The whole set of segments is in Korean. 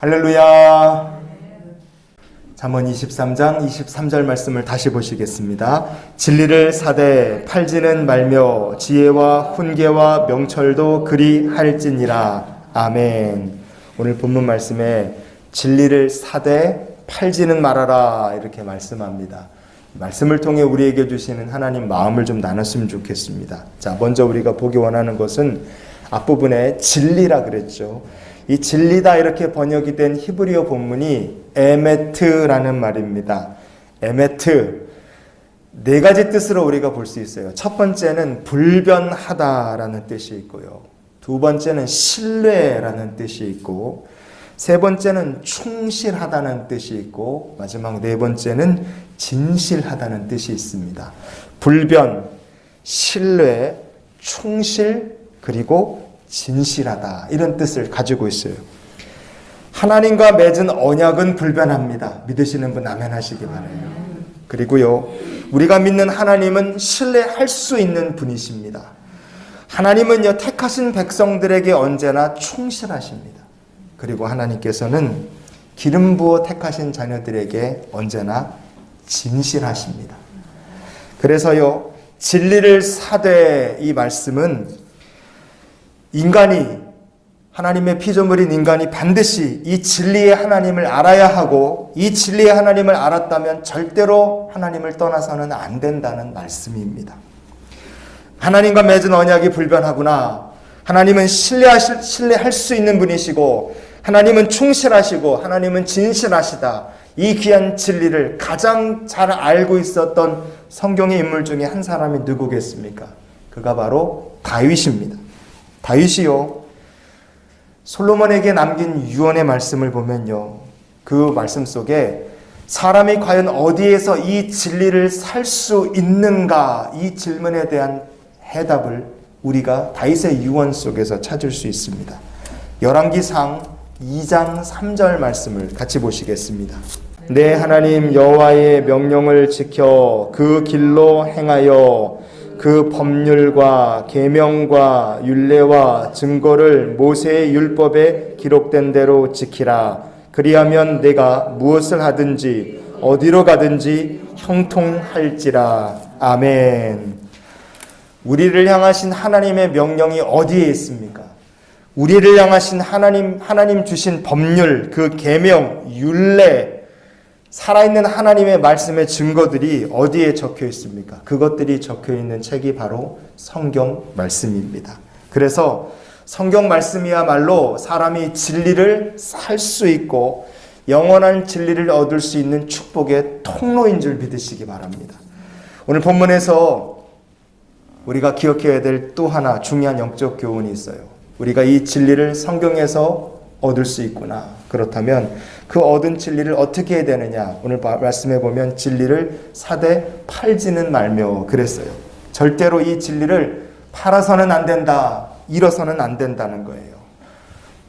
할렐루야. 잠언 23장 23절 말씀을 다시 보시겠습니다. 진리를 사되 팔지는 말며 지혜와 훈계와 명철도 그리 할지니라. 아멘. 오늘 본문 말씀에 진리를 사되 팔지는 말아라 이렇게 말씀합니다. 말씀을 통해 우리에게 주시는 하나님 마음을 좀 나눴으면 좋겠습니다. 자, 먼저 우리가 보기 원하는 것은 앞부분에 진리라 그랬죠. 이 진리다 이렇게 번역이 된 히브리어 본문이 에메트라는 말입니다. 에메트, 네 가지 뜻으로 우리가 볼 수 있어요. 첫 번째는 불변하다라는 뜻이 있고요. 두 번째는 신뢰라는 뜻이 있고, 세 번째는 충실하다는 뜻이 있고, 마지막 네 번째는 진실하다는 뜻이 있습니다. 불변, 신뢰, 충실, 그리고 진실하다 이런 뜻을 가지고 있어요. 하나님과 맺은 언약은 불변합니다. 믿으시는 분 아멘 하시기 바라요. 그리고요, 우리가 믿는 하나님은 신뢰할 수 있는 분이십니다. 하나님은요, 택하신 백성들에게 언제나 충실하십니다. 그리고 하나님께서는 기름 부어 택하신 자녀들에게 언제나 진실하십니다. 그래서요, 진리를 사되 이 말씀은 인간이, 하나님의 피조물인 인간이 반드시 이 진리의 하나님을 알아야 하고, 이 진리의 하나님을 알았다면 절대로 하나님을 떠나서는 안 된다는 말씀입니다. 하나님과 맺은 언약이 불변하구나. 하나님은 신뢰할 수 있는 분이시고, 하나님은 충실하시고, 하나님은 진실하시다. 이 귀한 진리를 가장 잘 알고 있었던 성경의 인물 중에 한 사람이 누구겠습니까? 그가 바로 다윗입니다. 다윗이요, 솔로몬에게 남긴 유언의 말씀을 보면요, 그 말씀 속에 사람이 과연 어디에서 이 진리를 살 수 있는가, 이 질문에 대한 해답을 우리가 다윗의 유언 속에서 찾을 수 있습니다. 열왕기상 2장 3절 말씀을 같이 보시겠습니다. 내 하나님 여호와의 명령을 지켜 그 길로 행하여 그 법률과 계명과 율례와 증거를 모세의 율법에 기록된 대로 지키라. 그리하면 내가 무엇을 하든지 어디로 가든지 형통할지라. 아멘. 우리를 향하신 하나님의 명령이 어디에 있습니까? 우리를 향하신 하나님 주신 법률, 그 계명, 율례, 살아있는 하나님의 말씀의 증거들이 어디에 적혀 있습니까? 그것들이 적혀 있는 책이 바로 성경 말씀입니다. 그래서 성경 말씀이야말로 사람이 진리를 살 수 있고 영원한 진리를 얻을 수 있는 축복의 통로인 줄 믿으시기 바랍니다. 오늘 본문에서 우리가 기억해야 될 또 하나 중요한 영적 교훈이 있어요. 우리가 이 진리를 성경에서 얻을 수 있구나. 그렇다면 그 얻은 진리를 어떻게 해야 되느냐? 오늘 말씀해 보면 진리를 사되 팔지는 말며 그랬어요. 절대로 이 진리를 팔아서는 안 된다, 잃어서는 안 된다는 거예요.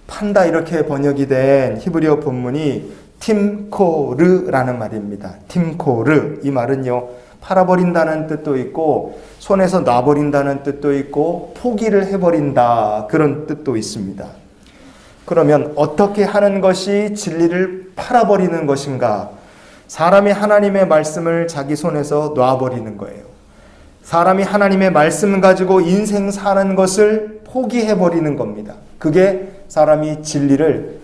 판다 이렇게 번역이 된 히브리어 본문이 팀코르라는 말입니다. 팀코르, 이 말은요, 팔아버린다는 뜻도 있고 손에서 놔버린다는 뜻도 있고 포기를 해버린다 그런 뜻도 있습니다. 그러면 어떻게 하는 것이 진리를 팔아버리는 것인가? 사람이 하나님의 말씀을 자기 손에서 놔버리는 거예요. 사람이 하나님의 말씀 가지고 인생 사는 것을 포기해버리는 겁니다. 그게 사람이 진리를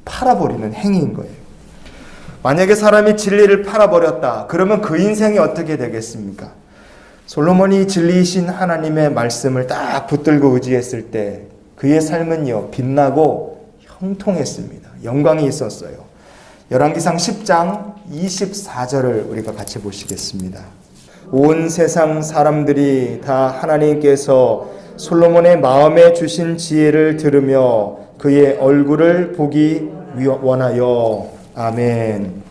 팔아버리는 행위인 거예요. 만약에 사람이 진리를 팔아버렸다. 그러면 그 인생이 어떻게 되겠습니까? 솔로몬이 진리이신 하나님의 말씀을 딱 붙들고 의지했을 때 그의 삶은요, 빛나고 형통했습니다. 영광이 있었어요. 열왕기상 10장 24절을 우리가 같이 보시겠습니다. 온 세상 사람들이 다 하나님께서 솔로몬의 마음에 주신 지혜를 들으며 그의 얼굴을 보기 원하여. 아멘.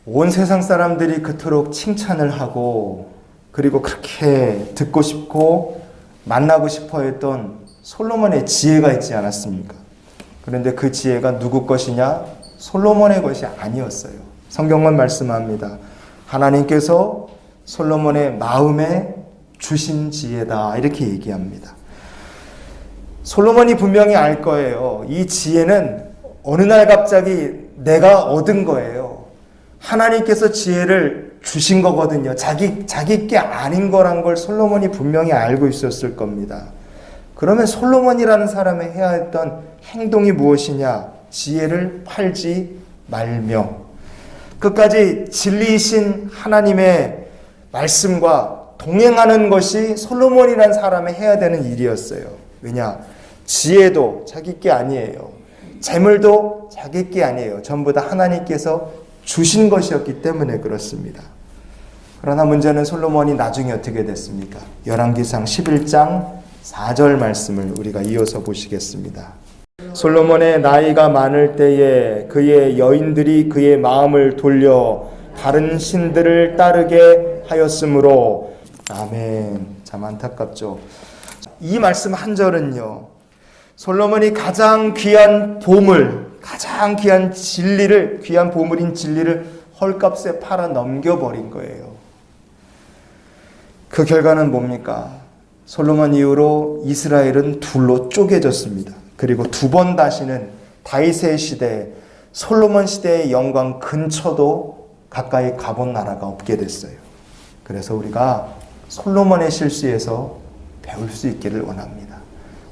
온 세상 사람들이 그토록 칭찬을 하고 그리고 그렇게 듣고 싶고 만나고 싶어 했던 솔로몬의 지혜가 있지 않았습니까? 그런데 그 지혜가 누구 것이냐? 솔로몬의 것이 아니었어요. 성경은 말씀합니다. 하나님께서 솔로몬의 마음에 주신 지혜다 이렇게 얘기합니다. 솔로몬이 분명히 알 거예요. 이 지혜는 어느 날 갑자기 내가 얻은 거예요. 하나님께서 지혜를 주신 거거든요. 자기 게 아닌 거란 걸 솔로몬이 분명히 알고 있었을 겁니다. 그러면 솔로몬이라는 사람이 해야 했던 행동이 무엇이냐? 지혜를 팔지 말며 끝까지 진리이신 하나님의 말씀과 동행하는 것이 솔로몬이라는 사람이 해야 되는 일이었어요. 왜냐? 지혜도 자기 게 아니에요. 재물도 자기 게 아니에요. 전부 다 하나님께서 주신 것이었기 때문에 그렇습니다. 그러나 문제는 솔로몬이 나중에 어떻게 됐습니까? 열왕기상 11장 4절 말씀을 우리가 이어서 보시겠습니다. 솔로몬의 나이가 많을 때에 그의 여인들이 그의 마음을 돌려 다른 신들을 따르게 하였으므로. 아멘. 참 안타깝죠. 이 말씀 한 절은요, 솔로몬이 가장 귀한 보물, 가장 귀한 진리를, 귀한 보물인 진리를 헐값에 팔아 넘겨버린 거예요. 그 결과는 뭡니까? 솔로몬 이후로 이스라엘은 둘로 쪼개졌습니다. 그리고 두 번 다시는 다윗의 시대, 솔로몬 시대의 영광 근처도 가까이 가본 나라가 없게 됐어요. 그래서 우리가 솔로몬의 실수에서 배울 수 있기를 원합니다.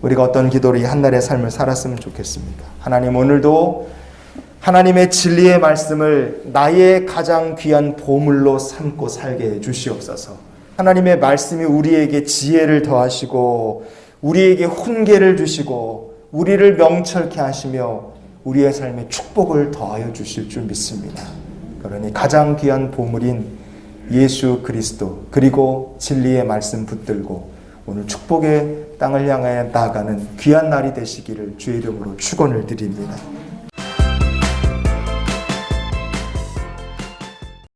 우리가 어떤 기도로 이 한날의 삶을 살았으면 좋겠습니까? 하나님, 오늘도 하나님의 진리의 말씀을 나의 가장 귀한 보물로 삼고 살게 해 주시옵소서. 하나님의 말씀이 우리에게 지혜를 더하시고 우리에게 훈계를 주시고 우리를 명철케 하시며 우리의 삶에 축복을 더하여 주실 줄 믿습니다. 그러니 가장 귀한 보물인 예수 그리스도 그리고 진리의 말씀 붙들고 오늘 축복의 땅을 향하여 나아가는 귀한 날이 되시기를 주의 이름으로 축원을 드립니다.